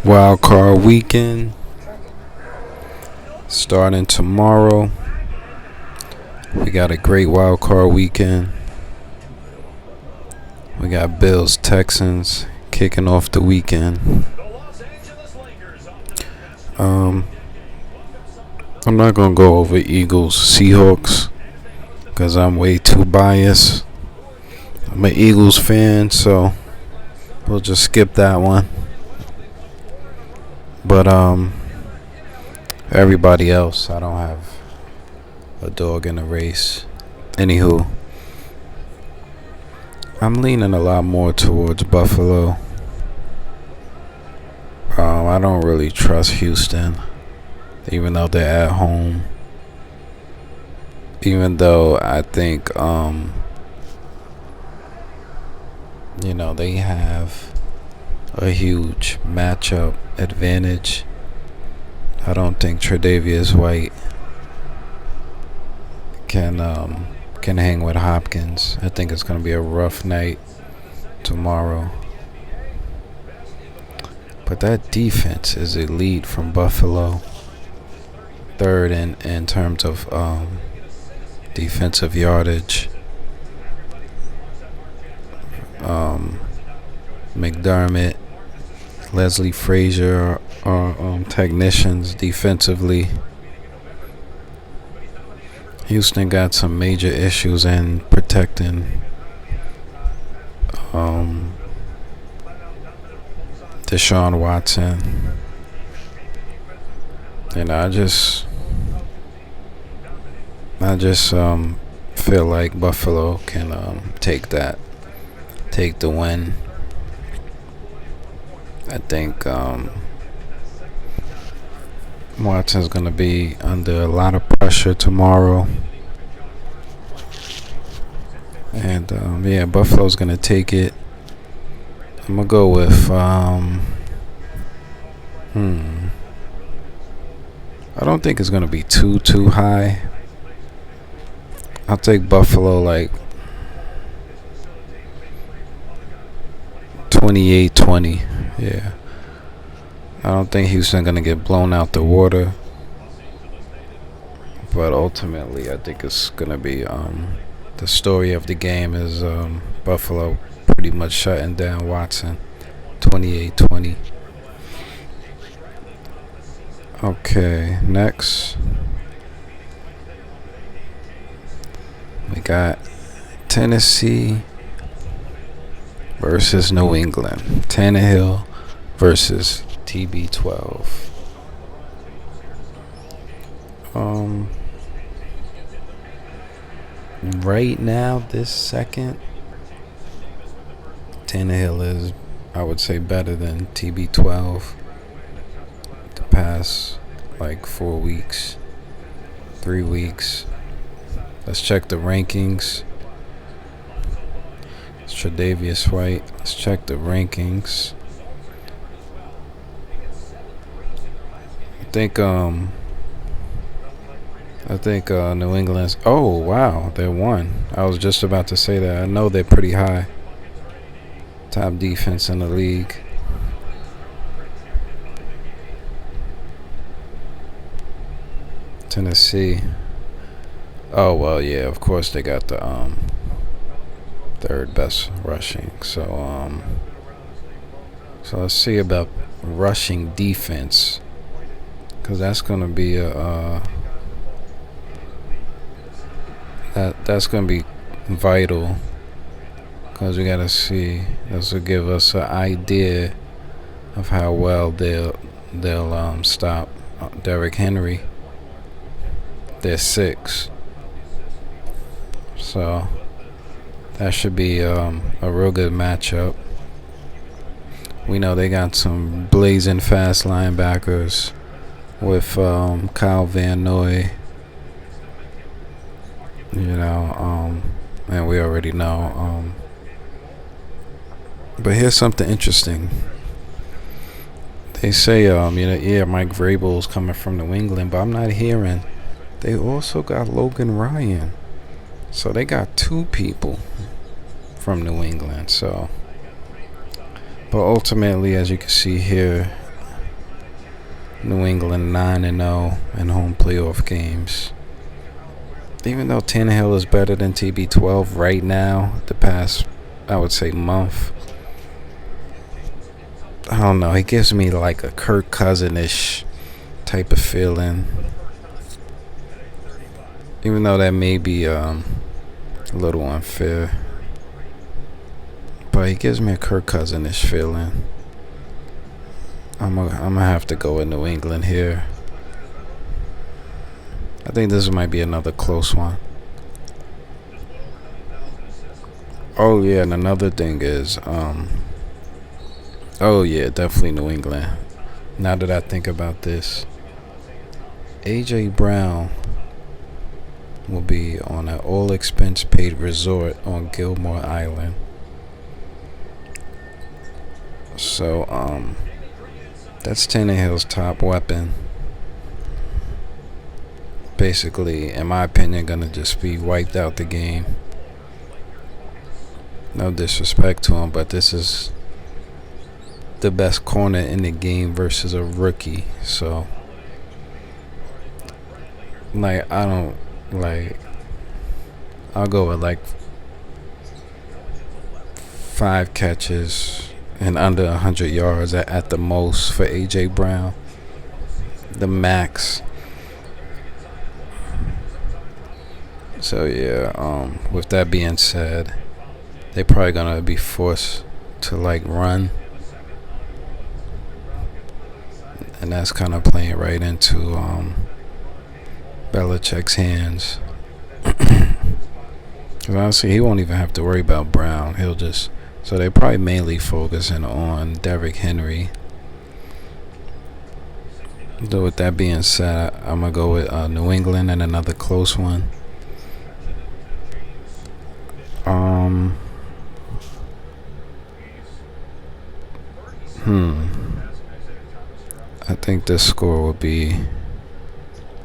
Wild card weekend starting tomorrow. We got a great wild card weekend. We got Bills Texans kicking off the weekend. I'm not gonna go over Eagles Seahawks because I'm way too biased. I'm an Eagles fan, so we'll just skip that one. But everybody else, I don't have a dog in the race. Anywho, I'm leaning a lot more towards Buffalo. I don't really trust Houston, even though they're at home. Even though I think, they have a huge matchup advantage. I don't think Tre'Davious White can hang with Hopkins. I think it's going to be a rough night tomorrow. But that defense is elite from Buffalo. Third in terms of defensive yardage. McDermott, Leslie Frazier are technicians defensively. Houston got some major issues in protecting Deshaun Watson. I just feel like Buffalo can take the win. I think Watson's going to be under a lot of pressure tomorrow. And Buffalo's going to take it. I'm going to go with I don't think it's going to be too high. I'll take Buffalo like 28-20. Yeah. I don't think Houston going to get blown out the water. But ultimately, I think it's going to be the story of the game is Buffalo pretty much shutting down Watson 28-20. Okay, next we got Tennessee versus New England. Tannehill versus TB12. Right now, this second, Tannehill is, I would say, better than TB12. The past, 4 weeks, 3 weeks. Let's check the rankings. It's Tre'Davious White. Let's check the rankings. I think New England's. Oh wow, they won. I was just about to say that. I know they're pretty high. Top defense in the league. Tennessee. Oh well, yeah. Of course they got the third best rushing. So let's see about rushing defense, because that's gonna be that's gonna be vital. Because we gotta see. This will give us an idea of how well they'll stop Derrick Henry. They're 6. So that should be a real good matchup. We know they got some blazing fast linebackers with Kyle Van Noy. And we already know. But here's something interesting. They say, Mike Vrabel's coming from New England, but I'm not hearing. They also got Logan Ryan. So they got 2 people from New England. So, but ultimately, as you can see here, New England 9-0 in home playoff games. Even though Tannehill is better than TB12 right now, the past, I would say, month, I don't know. He gives me like a Kirk Cousins-ish type of feeling. Even though that may be a little unfair. But he gives me a Kirk Cousins-ish feeling. I'm gonna have to go with New England here. I think this might be another close one. Oh yeah, and another thing is, oh yeah, definitely New England. Now that I think about this, AJ Brown will be on an all expense paid resort on Gilmore Island. So that's Tannehill's top weapon. Basically, in my opinion, gonna just be wiped out the game. No disrespect to him, but this is the best corner in the game versus a rookie. So, like, I'll go with like 5 catches and under 100 yards at the most for AJ Brown. The max. So yeah, with that being said, they probably gonna be forced to like run, and that's kind of playing right into Belichick's hands. Because honestly, he won't even have to worry about Brown. So they probably mainly focusing on Derrick Henry. Though with that being said, I'm gonna go with New England and another close one. I think this score will be.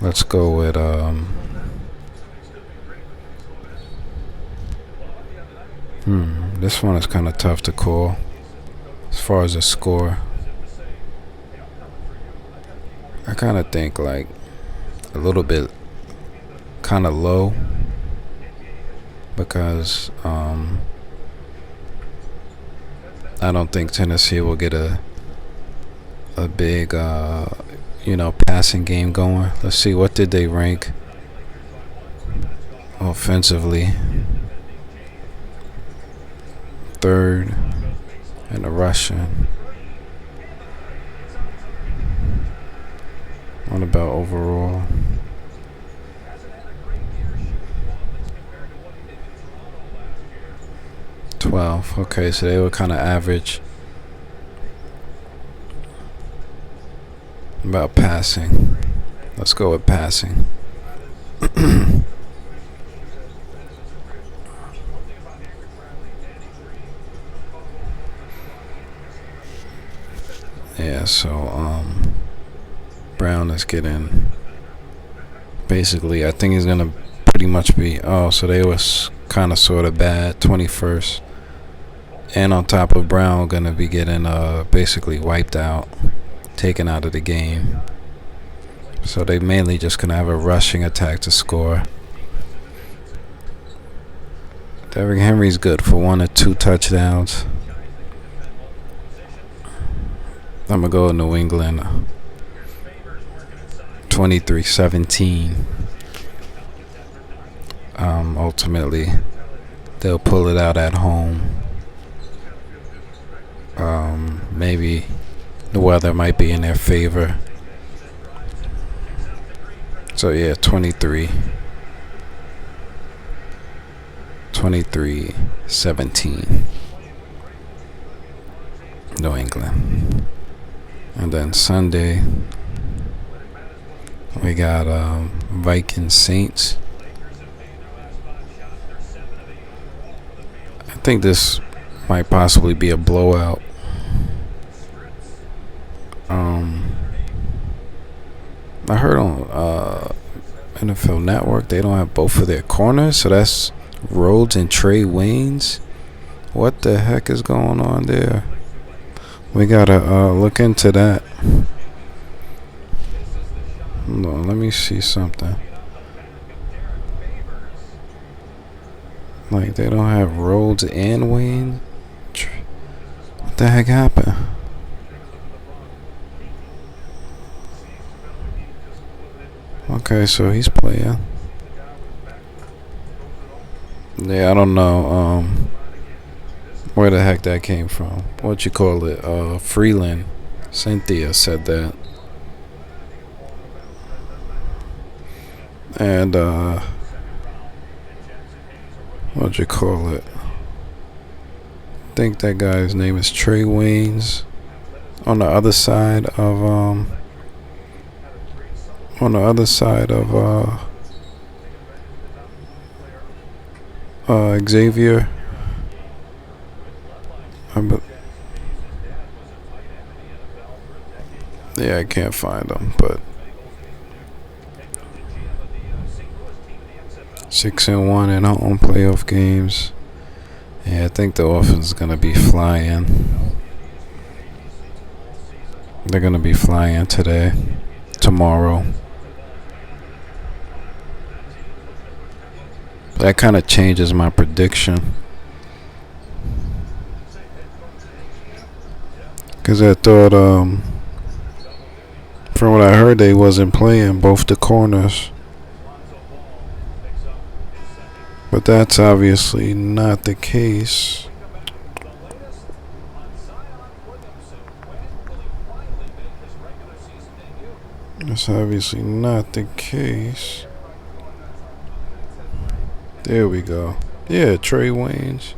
Let's go with This one is kind of tough to call as far as the score. I kind of think like a little bit kind of low because I don't think Tennessee will get a big passing game going. Let's see, what did they rank offensively? 3rd in the rushing. What about overall? Okay, so they were kind of average. About passing. Let's go with passing. Yeah, so Brown is getting basically, I think he's gonna pretty much be so they was kind of sort of bad, 21st. And on top of Brown gonna be getting basically wiped out, taken out of the game. So they mainly just gonna have a rushing attack to score. Derrick Henry's good for 1 or 2 touchdowns. I'm gonna go with New England 23-17. Ultimately they'll pull it out at home. Maybe the weather might be in their favor. So yeah, 23-17 New England. And then Sunday we got Vikings Saints. I think this might possibly be a blowout. I heard on NFL Network they don't have both of their corners, so that's Rhodes and Trey Waynes. What the heck is going on there? We gotta look into that. Hold on, let me see something. Like, they don't have Rhodes and Wayne? What the heck happened? Okay, so he's playing. Yeah, I don't know where the heck that came from. What you call it? Freeland. Cynthia said that. And what you call it? I think that guy's name is Trey Waynes. On the other side of Xavier. Yeah, I can't find him, but 6-1 in home playoff games. Yeah, I think the offense is gonna be flying. They're gonna be flying today, tomorrow. That kind of changes my prediction. Because I thought, from what I heard, they wasn't playing both the corners. But that's obviously not the case. That's obviously not the case. There we go. Yeah, Trey Waynes.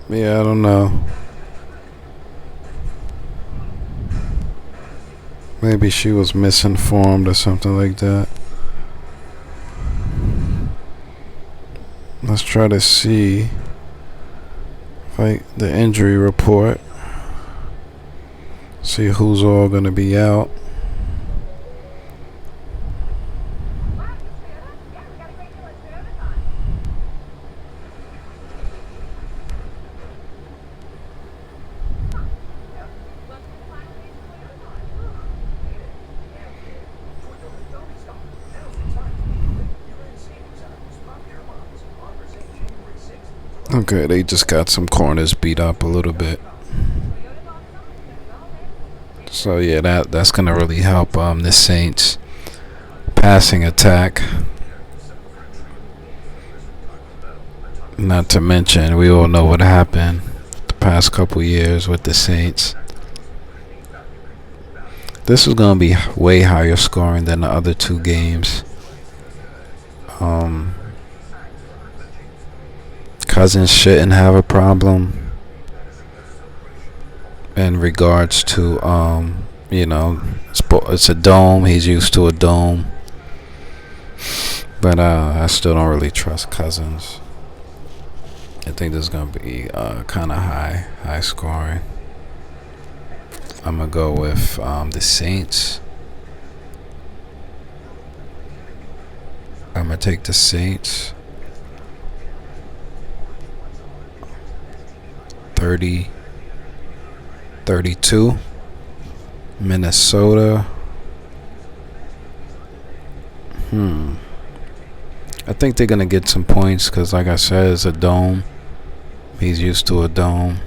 Yeah, I don't know. Maybe she was misinformed or something like that. Let's try to see the injury report. See who's all going to be out. Okay, they just got some corners beat up a little bit. So yeah, that's gonna really help the Saints passing attack. Not to mention, we all know what happened the past couple years with the Saints. This is gonna be way higher scoring than the other two games. Cousins shouldn't have a problem in regards to it's a dome. He's used to a dome, but I still don't really trust Cousins. I think this is gonna be kind of high scoring. I'm gonna go with the Saints. I'm gonna take the Saints. 30-32. Minnesota. I think they're gonna get some points because, like I said, it's a dome. He's used to a dome.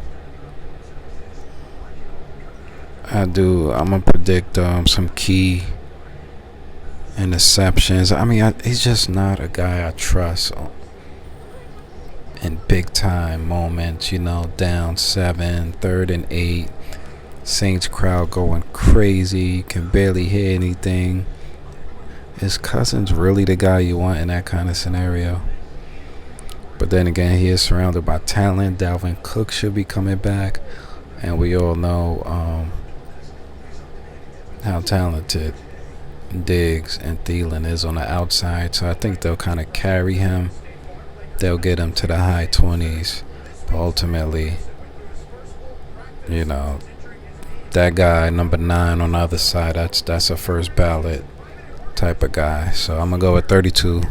I'm gonna predict some key interceptions. I mean, he's just not a guy I trust in big time moments, down 7, 3rd and 8, Saints crowd going crazy, can barely hear anything. Is Cousins really the guy you want in that kind of scenario? But then again, he is surrounded by talent. Dalvin Cook should be coming back, and we all know how talented Diggs and Thielen is on the outside, so I think they'll kind of carry him. They'll get him to the high 20s. But ultimately, that guy, number 9 on the other side, that's a first ballot type of guy. So I'm going to go with 32.